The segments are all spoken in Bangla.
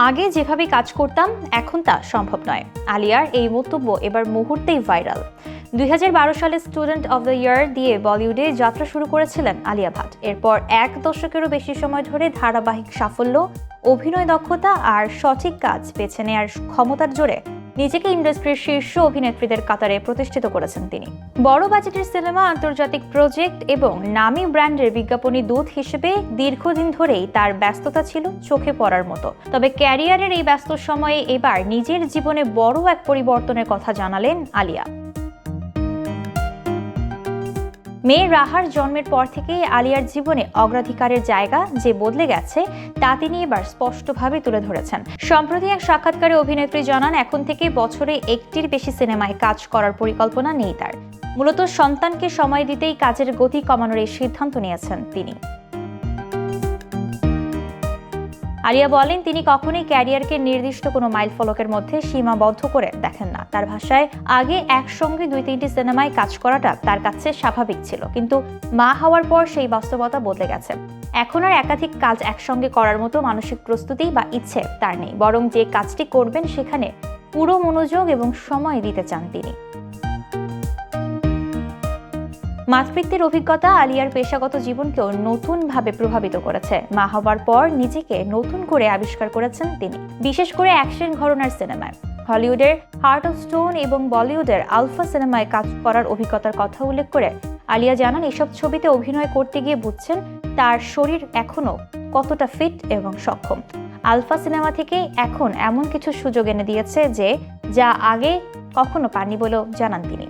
আগে যেভাবে কাজ করতাম এখন তা সম্ভব নয়। আলিয়ার এই মন্তব্য এবার মুহূর্তেই ভাইরাল। 2012 সালে স্টুডেন্ট অব দ্য ইয়ার দিয়ে বলিউডে যাত্রা শুরু করেছিলেন আলিয়া ভাট। এরপর 1 দশকেরও বেশি সময় ধরে ধারাবাহিক সাফল্য, অভিনয় দক্ষতা আর সঠিক কাজ বেছে নেওয়ার ক্ষমতার জোরে নিজেকে ইন্ডাস্ট্রির শীর্ষ অভিনেত্রীদের কাতারে প্রতিষ্ঠিত করেছেন তিনি। বড় বাজেটের সিনেমা, আন্তর্জাতিক প্রজেক্ট এবং নামী ব্র্যান্ডের বিজ্ঞাপনী দূত হিসেবে দীর্ঘদিন ধরেই তার ব্যস্ততা ছিল চোখে পড়ার মতো। তবে ক্যারিয়ারের এই ব্যস্ত সময়ে এবার নিজের জীবনে বড় এক পরিবর্তনের কথা জানালেন আলিয়া। মেয়ে রাহার জন্মের পর থেকেই আলিয়ার জীবনে অগ্রাধিকারের জায়গা যে বদলে গেছে তা তিনি এবার স্পষ্টভাবে তুলে ধরেছেন। সম্প্রতি এক সাক্ষাৎকারে অভিনেত্রী জানান, এখন থেকে বছরে 1টির বেশি সিনেমায় কাজ করার পরিকল্পনা নেই তার। মূলত সন্তানকে সময় দিতেই কাজের গতি কমানোর এই সিদ্ধান্ত নিয়েছেন তিনি। আলিয়া বলেন, তিনি কখনোই ক্যারিয়ারকে নির্দিষ্ট কোনো মাইল ফলকের মধ্যে সীমাবদ্ধ করে দেখেন না। তার ভাষায়, আগে একসঙ্গে 2-3টি সিনেমায় কাজ করাটা তার কাছে স্বাভাবিক ছিল, কিন্তু মা হওয়ার পর সেই বাস্তবতা বদলে গেছে। এখন আর একাধিক কাজ একসঙ্গে করার মতো মানসিক প্রস্তুতি বা ইচ্ছে তার নেই, বরং যে কাজটি করবেন সেখানে পুরো মনোযোগ এবং সময় দিতে চান তিনি। মাতৃত্বের অভিজ্ঞতা আলিয়ার পেশাগত জীবনকেও নতুনভাবে প্রভাবিত করেছে। মা হওয়ার পর নিজেকে নতুন করে আবিষ্কার করেছেন তিনি, বিশেষ করে অ্যাকশন ঘরানার সিনেমায়। হলিউডের হার্ট অফ স্টোন এবং বলিউডের আলফা সিনেমায় কাজ করার অভিজ্ঞতার কথা উল্লেখ করে আলিয়া জানান, এসব ছবিতে অভিনয় করতে গিয়ে বুঝছেন তার শরীর এখনও কতটা ফিট এবং সক্ষম। আলফা সিনেমা থেকে এখন এমন কিছু সুযোগ এনে দিয়েছে যা আগে কখনো পাননি বলেও জানান তিনি।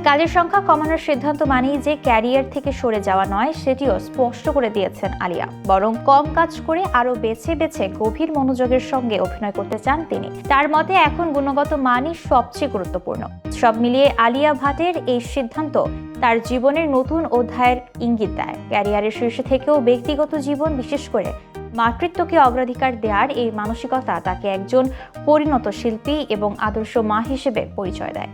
কাজের সংখ্যা কমানোর সিদ্ধান্ত মানেই যে ক্যারিয়ার থেকে সরে যাওয়া নয়, সেটিও স্পষ্ট করে দিয়েছেন আলিয়া, বরং কম কাজ করে আরো বেছে বেছে গভীর মনোযোগের সঙ্গে অভিনয় করতে চান তিনি। তার মতে এখন গুণগত মানই সবচেয়ে গুরুত্বপূর্ণ। সব মিলিয়ে আলিয়া ভাটের এই সিদ্ধান্ত তার জীবনের নতুন অধ্যায়ের ইঙ্গিত দেয়। ক্যারিয়ারের শীর্ষে থেকেও ব্যক্তিগত জীবন, বিশেষ করে মাতৃত্বকে অগ্রাধিকার দেওয়ার এই মানসিকতা তাকে একজন পরিণত শিল্পী এবং আদর্শ মা হিসেবে পরিচয় দেয়।